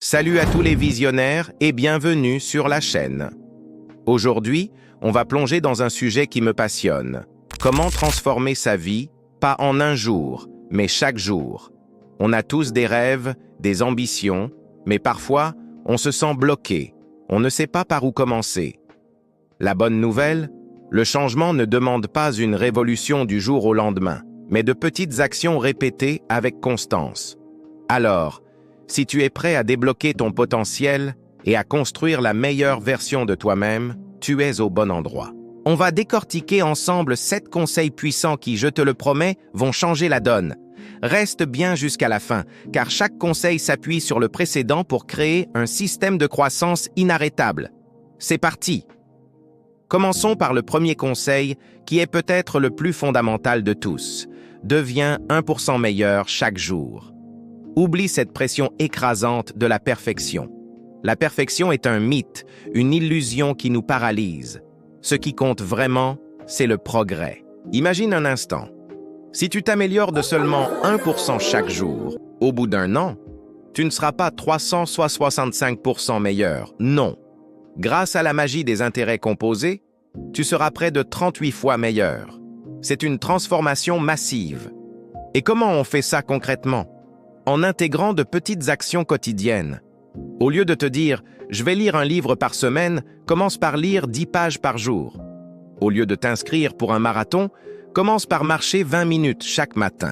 Salut à tous les visionnaires et bienvenue sur la chaîne. Aujourd'hui, on va plonger dans un sujet qui me passionne. Comment transformer sa vie, pas en un jour, mais chaque jour. On a tous des rêves, des ambitions, mais parfois, on se sent bloqué. On ne sait pas par où commencer. La bonne nouvelle, le changement ne demande pas une révolution du jour au lendemain, mais de petites actions répétées avec constance. Alors, si tu es prêt à débloquer ton potentiel et à construire la meilleure version de toi-même, tu es au bon endroit. On va décortiquer ensemble 7 conseils puissants qui, je te le promets, vont changer la donne. Reste bien jusqu'à la fin, car chaque conseil s'appuie sur le précédent pour créer un système de croissance inarrêtable. C'est parti! Commençons par le premier conseil, qui est peut-être le plus fondamental de tous. Deviens 1% meilleur chaque jour. Oublie cette pression écrasante de la perfection. La perfection est un mythe, une illusion qui nous paralyse. Ce qui compte vraiment, c'est le progrès. Imagine un instant. Si tu t'améliores de seulement 1% chaque jour, au bout d'un an, tu ne seras pas 365% meilleur. Non. Grâce à la magie des intérêts composés, tu seras près de 38 fois meilleur. C'est une transformation massive. Et comment on fait ça concrètement? En intégrant de petites actions quotidiennes. Au lieu de te dire « je vais lire un livre par semaine », commence par lire 10 pages par jour. Au lieu de t'inscrire pour un marathon, commence par marcher 20 minutes chaque matin.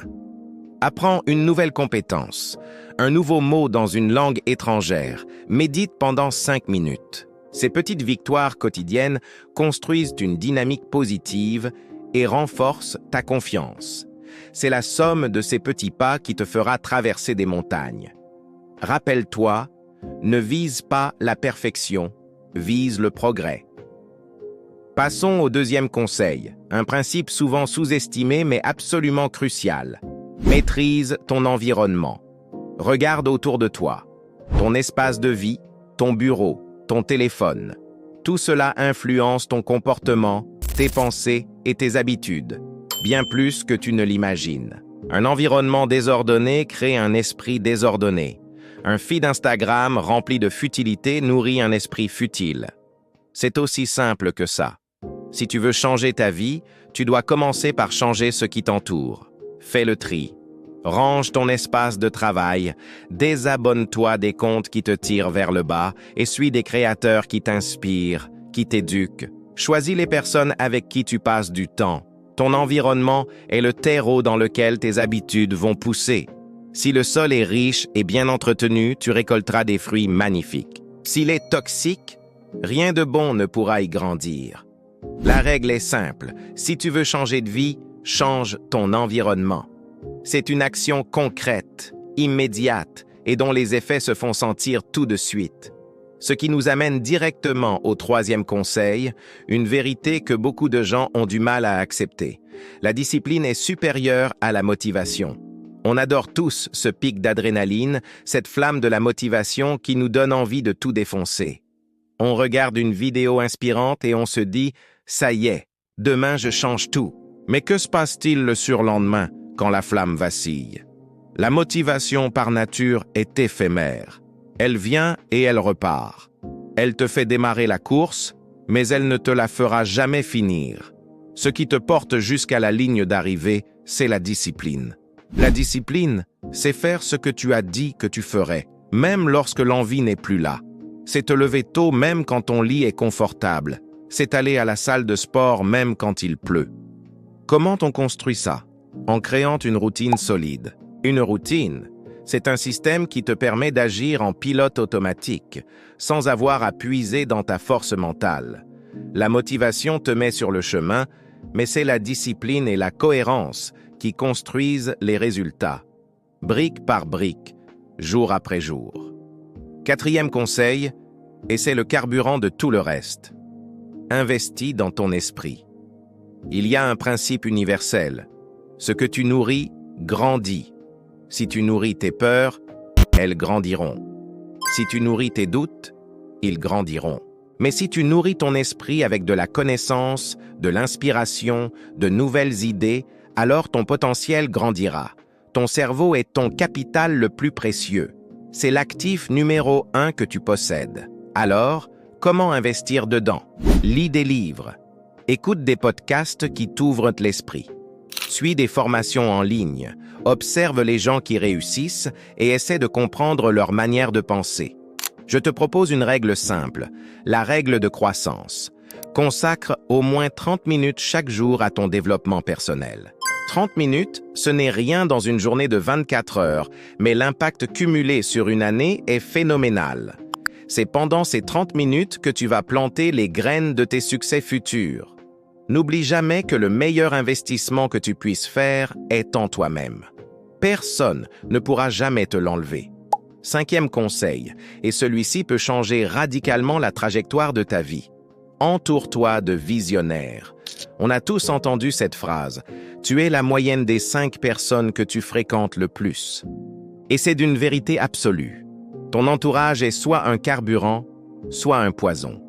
Apprends une nouvelle compétence, un nouveau mot dans une langue étrangère, médite pendant 5 minutes. Ces petites victoires quotidiennes construisent une dynamique positive et renforcent ta confiance. C'est la somme de ces petits pas qui te fera traverser des montagnes. Rappelle-toi, ne vise pas la perfection, vise le progrès. Passons au deuxième conseil, un principe souvent sous-estimé mais absolument crucial. Maîtrise ton environnement. Regarde autour de toi. Ton espace de vie, ton bureau, ton téléphone. Tout cela influence ton comportement, tes pensées et tes habitudes. Bien plus que tu ne l'imagines. Un environnement désordonné crée un esprit désordonné. Un feed Instagram rempli de futilité nourrit un esprit futile. C'est aussi simple que ça. Si tu veux changer ta vie, tu dois commencer par changer ce qui t'entoure. Fais le tri. Range ton espace de travail, désabonne-toi des comptes qui te tirent vers le bas et suis des créateurs qui t'inspirent, qui t'éduquent. Choisis les personnes avec qui tu passes du temps. Ton environnement est le terreau dans lequel tes habitudes vont pousser. Si le sol est riche et bien entretenu, tu récolteras des fruits magnifiques. S'il est toxique, rien de bon ne pourra y grandir. La règle est simple. Si tu veux changer de vie, change ton environnement. C'est une action concrète, immédiate et dont les effets se font sentir tout de suite. Ce qui nous amène directement au troisième conseil, une vérité que beaucoup de gens ont du mal à accepter. La discipline est supérieure à la motivation. On adore tous ce pic d'adrénaline, cette flamme de la motivation qui nous donne envie de tout défoncer. On regarde une vidéo inspirante et on se dit « ça y est, demain je change tout ». Mais que se passe-t-il le surlendemain quand la flamme vacille? La motivation par nature est éphémère. Elle vient et elle repart. Elle te fait démarrer la course, mais elle ne te la fera jamais finir. Ce qui te porte jusqu'à la ligne d'arrivée, c'est la discipline. La discipline, c'est faire ce que tu as dit que tu ferais, même lorsque l'envie n'est plus là. C'est te lever tôt même quand ton lit est confortable. C'est aller à la salle de sport même quand il pleut. Comment on construit ça? En créant une routine solide. Une routine, c'est un système qui te permet d'agir en pilote automatique, sans avoir à puiser dans ta force mentale. La motivation te met sur le chemin, mais c'est la discipline et la cohérence qui construisent les résultats, brique par brique, jour après jour. Quatrième conseil, et c'est le carburant de tout le reste. Investis dans ton esprit. Il y a un principe universel. Ce que tu nourris, grandit. Si tu nourris tes peurs, elles grandiront. Si tu nourris tes doutes, ils grandiront. Mais si tu nourris ton esprit avec de la connaissance, de l'inspiration, de nouvelles idées, alors ton potentiel grandira. Ton cerveau est ton capital le plus précieux. C'est l'actif numéro 1 que tu possèdes. Alors, comment investir dedans? Lis des livres. Écoute des podcasts qui t'ouvrent l'esprit. Suis des formations en ligne. Observe les gens qui réussissent et essaie de comprendre leur manière de penser. Je te propose une règle simple, la règle de croissance. Consacre au moins 30 minutes chaque jour à ton développement personnel. 30 minutes, ce n'est rien dans une journée de 24 heures, mais l'impact cumulé sur une année est phénoménal. C'est pendant ces 30 minutes que tu vas planter les graines de tes succès futurs. N'oublie jamais que le meilleur investissement que tu puisses faire est en toi-même. Personne ne pourra jamais te l'enlever. 5e conseil, et celui-ci peut changer radicalement la trajectoire de ta vie. Entoure-toi de visionnaires. On a tous entendu cette phrase. Tu es la moyenne des 5 personnes que tu fréquentes le plus. Et c'est d'une vérité absolue. Ton entourage est soit un carburant, soit un poison.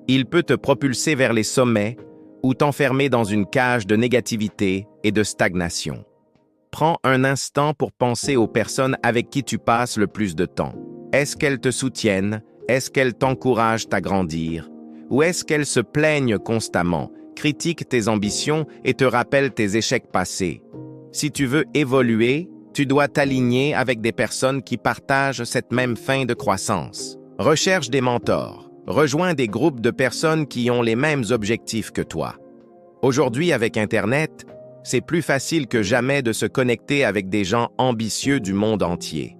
Il peut te propulser vers les sommets ou t'enfermer dans une cage de négativité et de stagnation. Prends un instant pour penser aux personnes avec qui tu passes le plus de temps. Est-ce qu'elles te soutiennent? Est-ce qu'elles t'encouragent à grandir? Ou est-ce qu'elles se plaignent constamment, critiquent tes ambitions et te rappellent tes échecs passés? Si tu veux évoluer, tu dois t'aligner avec des personnes qui partagent cette même faim de croissance. Recherche des mentors. Rejoins des groupes de personnes qui ont les mêmes objectifs que toi. Aujourd'hui, avec Internet, c'est plus facile que jamais de se connecter avec des gens ambitieux du monde entier.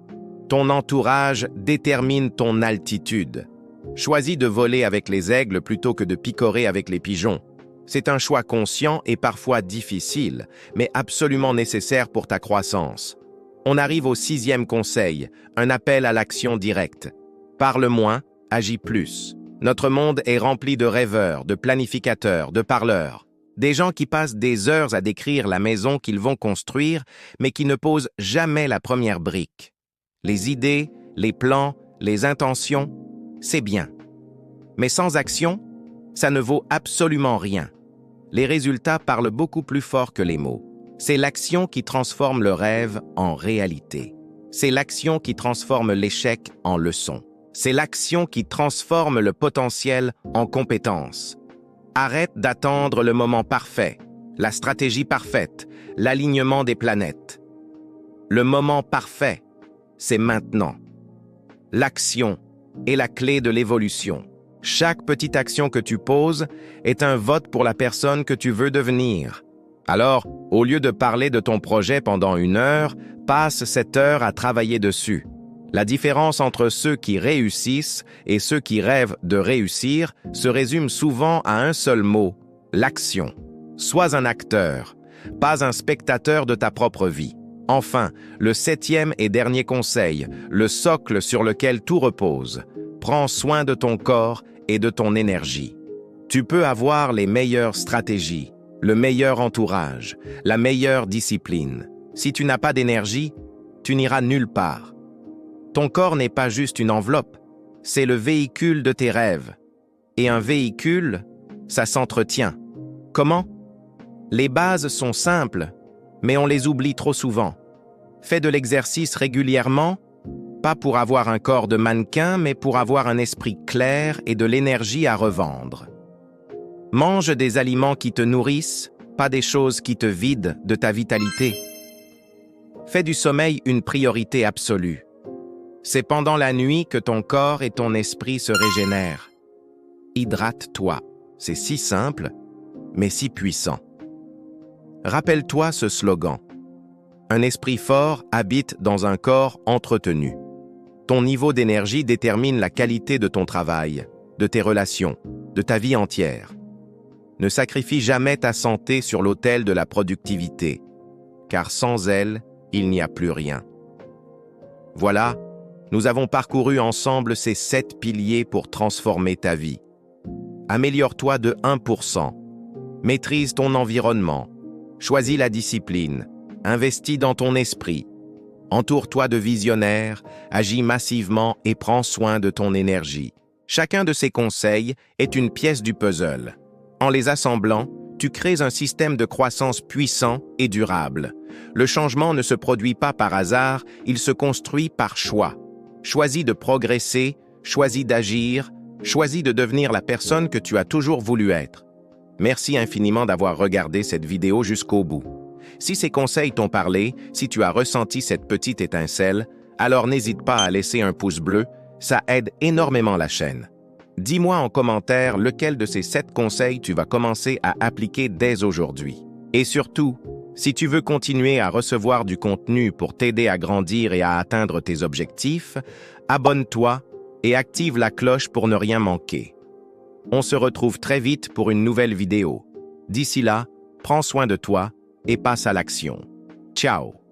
Ton entourage détermine ton altitude. Choisis de voler avec les aigles plutôt que de picorer avec les pigeons. C'est un choix conscient et parfois difficile, mais absolument nécessaire pour ta croissance. On arrive au 6e conseil, un appel à l'action directe. Parle moins, agis plus. Notre monde est rempli de rêveurs, de planificateurs, de parleurs. Des gens qui passent des heures à décrire la maison qu'ils vont construire, mais qui ne posent jamais la première brique. Les idées, les plans, les intentions, c'est bien. Mais sans action, ça ne vaut absolument rien. Les résultats parlent beaucoup plus fort que les mots. C'est l'action qui transforme le rêve en réalité. C'est l'action qui transforme l'échec en leçon. C'est l'action qui transforme le potentiel en compétence. Arrête d'attendre le moment parfait, la stratégie parfaite, l'alignement des planètes. Le moment parfait, c'est maintenant. L'action est la clé de l'évolution. Chaque petite action que tu poses est un vote pour la personne que tu veux devenir. Alors, au lieu de parler de ton projet pendant 1 heure, passe cette heure à travailler dessus. La différence entre ceux qui réussissent et ceux qui rêvent de réussir se résume souvent à un seul mot, l'action. Sois un acteur, pas un spectateur de ta propre vie. Enfin, le 7e et dernier conseil, le socle sur lequel tout repose. Prends soin de ton corps et de ton énergie. Tu peux avoir les meilleures stratégies, le meilleur entourage, la meilleure discipline. Si tu n'as pas d'énergie, tu n'iras nulle part. Ton corps n'est pas juste une enveloppe, c'est le véhicule de tes rêves. Et un véhicule, ça s'entretient. Comment? Les bases sont simples, mais on les oublie trop souvent. Fais de l'exercice régulièrement, pas pour avoir un corps de mannequin, mais pour avoir un esprit clair et de l'énergie à revendre. Mange des aliments qui te nourrissent, pas des choses qui te vident de ta vitalité. Fais du sommeil une priorité absolue. C'est pendant la nuit que ton corps et ton esprit se régénèrent. Hydrate-toi. C'est si simple, mais si puissant. Rappelle-toi ce slogan. Un esprit fort habite dans un corps entretenu. Ton niveau d'énergie détermine la qualité de ton travail, de tes relations, de ta vie entière. Ne sacrifie jamais ta santé sur l'autel de la productivité, car sans elle, il n'y a plus rien. Voilà, nous avons parcouru ensemble ces 7 piliers pour transformer ta vie. Améliore-toi de 1%. Maîtrise ton environnement. Choisis la discipline. Investis dans ton esprit. Entoure-toi de visionnaires, agis massivement et prends soin de ton énergie. Chacun de ces conseils est une pièce du puzzle. En les assemblant, tu crées un système de croissance puissant et durable. Le changement ne se produit pas par hasard, il se construit par choix. Choisis de progresser, choisis d'agir, choisis de devenir la personne que tu as toujours voulu être. Merci infiniment d'avoir regardé cette vidéo jusqu'au bout. Si ces conseils t'ont parlé, si tu as ressenti cette petite étincelle, alors n'hésite pas à laisser un pouce bleu, ça aide énormément la chaîne. Dis-moi en commentaire lequel de ces 7 conseils tu vas commencer à appliquer dès aujourd'hui. Et surtout, si tu veux continuer à recevoir du contenu pour t'aider à grandir et à atteindre tes objectifs, abonne-toi et active la cloche pour ne rien manquer. On se retrouve très vite pour une nouvelle vidéo. D'ici là, prends soin de toi et passe à l'action. Ciao!